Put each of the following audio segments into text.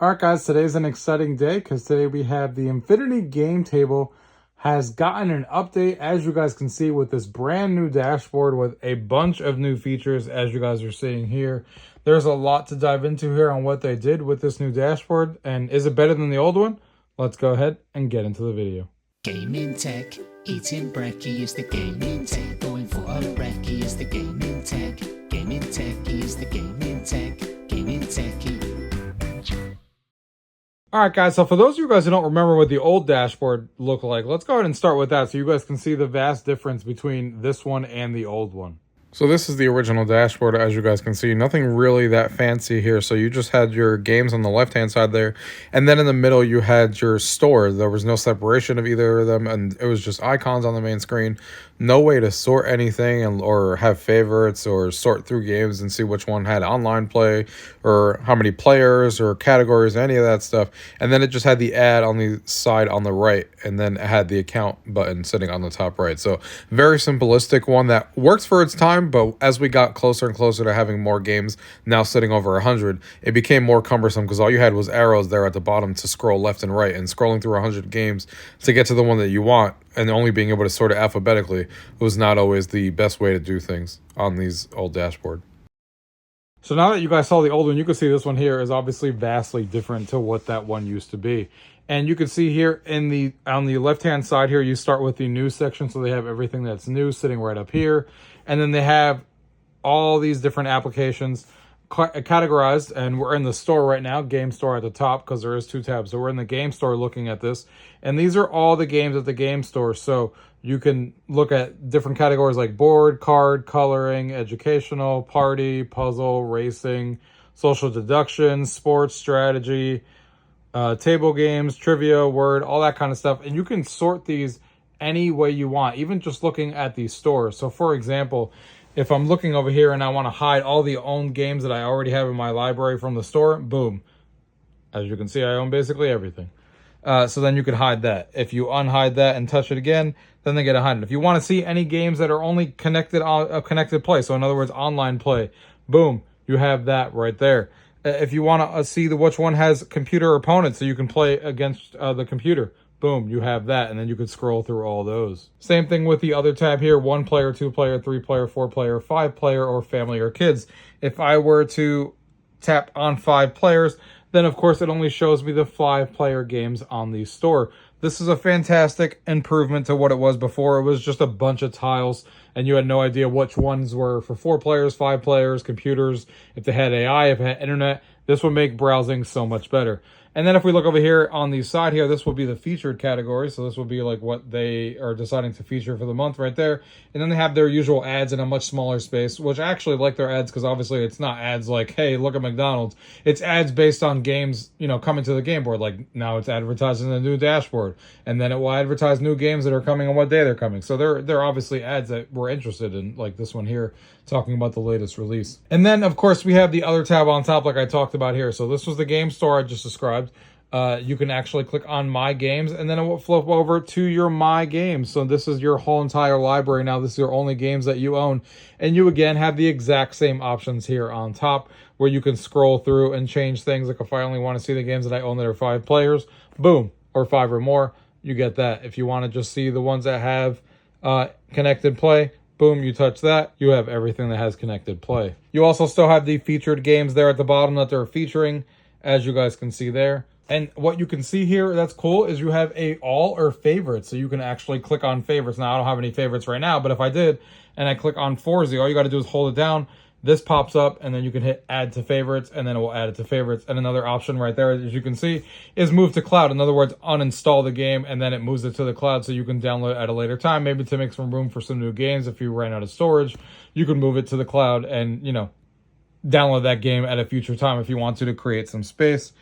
All right, guys, today's an exciting day because today we have the Infinity Game Table has gotten an update, as you guys can see, with this brand new dashboard with a bunch of new features, as you guys are seeing here. There's a lot to dive into here on what they did with this new dashboard, and is it better than the old one? Let's go ahead and get into the video. Gaming tech, eating brekkie is the gaming tech. Going for a brekkie is the gaming tech. Gaming tech is the gaming tech. Gaming techie. All right, guys, so for those of you guys who don't remember what the old dashboard looked like, let's go ahead and start with that so you guys can see the vast difference between this one and the old one. So this is the original dashboard, as you guys can see. Nothing really that fancy here. So you just had your games on the left-hand side there. And then in the middle, you had your store. There was no separation of either of them. And it was just icons on the main screen. No way to sort anything or have favorites or sort through games and see which one had online play or how many players or categories, any of that stuff. And then it just had the ad on the side on the right. And then it had the account button sitting on the top right. So very simplistic one that works for its time. But as we got closer and closer to having more games now sitting over 100, it became more cumbersome because all you had was arrows there at the bottom to scroll left and right, and scrolling through 100 games to get to the one that you want and only being able to sort it alphabetically was not always the best way to do things on these old dashboard. So now that you guys saw the old one, you can see this one here is obviously vastly different to what that one used to be. And you can see here on the left-hand side here, you start with the news section. So they have everything that's new sitting right up here. And then they have all these different applications categorized. And we're in the store right now, game store at the top, because there is two tabs. So we're in the game store looking at this. And these are all the games at the game store. So you can look at different categories like board, card, coloring, educational, party, puzzle, racing, social deduction, sports, strategy, table games, trivia, word, all that kind of stuff. And you can sort these any way you want, even just looking at these stores. So for example, if I'm looking over here and I want to hide all the owned games that I already have in my library from the store, boom. As you can see, I own basically everything. So then you could hide that. If you unhide that and touch it again, then they get to hide it. If you want to see any games that are only connected on connected play, so in other words, online play, boom, you have that right there. If you want to see which one has computer opponents so you can play against the computer, boom, you have that, and then you could scroll through all those. Same thing with the other tab here, 1 player, 2 player, 3 player, 4 player, 5 player, or family or kids. If I were to tap on 5 players, then of course it only shows me the 5 player games on the store. This is a fantastic improvement to what it was before. It was just a bunch of tiles and you had no idea which ones were for 4 players, 5 players, computers, if they had AI, if it had internet. This would make browsing so much better. And then if we look over here on the side here, this will be the featured category. So this will be like what they are deciding to feature for the month right there. And then they have their usual ads in a much smaller space, which I actually like their ads because obviously it's not ads like, hey, look at McDonald's. It's ads based on games, coming to the game board. Like now it's advertising the new dashboard. And then it will advertise new games that are coming and what day they're coming. So they're obviously ads that we're interested in, like this one here, talking about the latest release. And then, of course, we have the other tab on top like I talked about here. So this was the game store I just described. You can actually click on My Games, and then it will flip over to your My Games. So this is your whole entire library now. This is your only games that you own. And you, again, have the exact same options here on top where you can scroll through and change things. Like if I only want to see the games that I own that are 5 players, boom, or 5 or more, you get that. If you want to just see the ones that have connected play, boom, you touch that, you have everything that has connected play. You also still have the featured games there at the bottom that they're featuring, as you guys can see there. And what you can see here that's cool is you have a all or favorites. So you can actually click on favorites. Now, I don't have any favorites right now, but if I did and I click on Forzy, all you got to do is hold it down. This pops up and then you can hit add to favorites and then it will add it to favorites. And another option right there, as you can see, is move to cloud. In other words, uninstall the game and then it moves it to the cloud so you can download it at a later time, maybe to make some room for some new games. If you ran out of storage, you can move it to the cloud and, download that game at a future time if you want to create some space.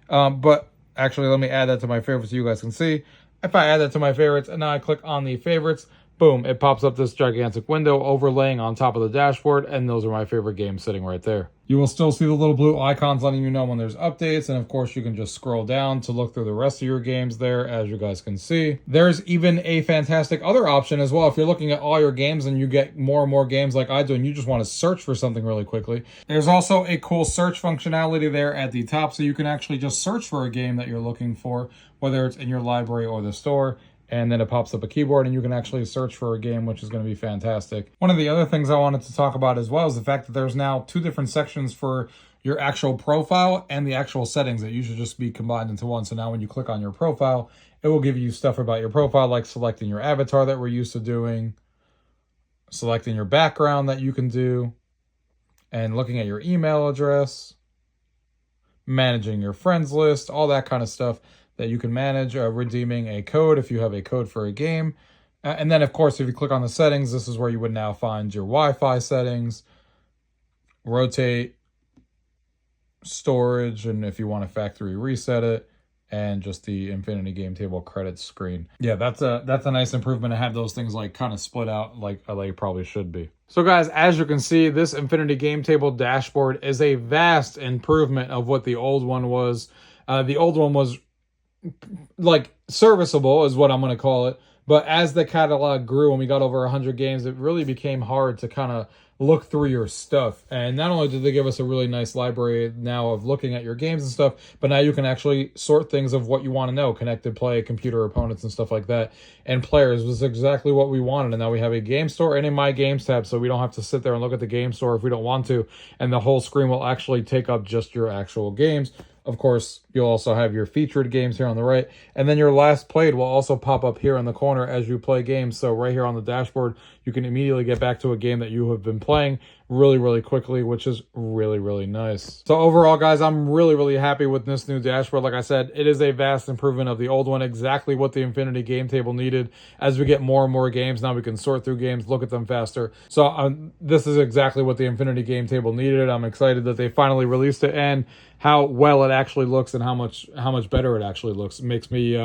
But actually, let me add that to my favorites so you guys can see. If I add that to my favorites and now I click on the favorites, boom, it pops up this gigantic window overlaying on top of the dashboard, and those are my favorite games sitting right there. You will still see the little blue icons letting you know when there's updates, and of course you can just scroll down to look through the rest of your games there, as you guys can see. There's even a fantastic other option as well. If you're looking at all your games and you get more and more games like I do, and you just want to search for something really quickly, there's also a cool search functionality there at the top, so you can actually just search for a game that you're looking for, whether it's in your library or the store. And then it pops up a keyboard and you can actually search for a game, which is going to be fantastic. One of the other things I wanted to talk about as well is the fact that there's now 2 different sections for your actual profile and the actual settings that usually just be combined into one. So now when you click on your profile, it will give you stuff about your profile, like selecting your avatar that we're used to doing, selecting your background that you can do, and looking at your email address, managing your friends list, all that kind of stuff that you can manage, redeeming a code if you have a code for a game. And then, of course, if you click on the settings, this is where you would now find your Wi-Fi settings, rotate, storage, and if you want to factory reset it, and just the Infinity Game Table credits screen. Yeah, that's a nice improvement to have those things like kind of split out like they probably should be. So guys, as you can see, this Infinity Game Table dashboard is a vast improvement of what the old one was. The old one was like serviceable is what I'm going to call it. But as the catalog grew and we got over 100 games, it really became hard to kind of look through your stuff. And not only did they give us a really nice library now of looking at your games and stuff, but now you can actually sort things of what you want to know, connected play, computer opponents and stuff like that. And players was exactly what we wanted. And now we have a game store and a My Games tab, so we don't have to sit there and look at the game store if we don't want to. And the whole screen will actually take up just your actual games. Of course, you'll also have your featured games here on the right. And then your last played will also pop up here in the corner as you play games. So right here on the dashboard, you can immediately get back to a game that you have been playing really, really quickly, which is really, really nice. So overall, guys, I'm really, really happy with this new dashboard. Like I said, it is a vast improvement of the old one, exactly what the Infinity Game Table needed. As we get more and more games, now we can sort through games, look at them faster. So this is exactly what the Infinity Game Table needed. I'm excited that they finally released it, and how well it actually looks and how much better it actually looks. It makes me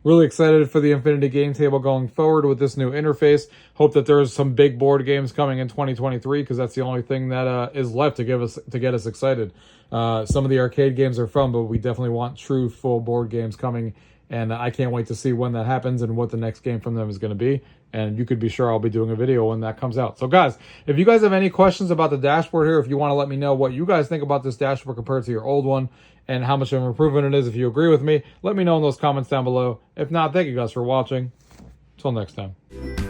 really excited for the Infinity Game Table going forward with this new interface. Hope that there's some big board games coming in 2023, because that's the only thing that is left to get us excited. Some of the arcade games are fun, but we definitely want true full board games coming, and I can't wait to see when that happens and what the next game from them is going to be. And you could be sure I'll be doing a video when that comes out. So guys, if you guys have any questions about the dashboard here, if you want to let me know what you guys think about this dashboard compared to your old one and how much of an improvement it is, if you agree with me, let me know in those comments down below. If not, thank you guys for watching. Until next time.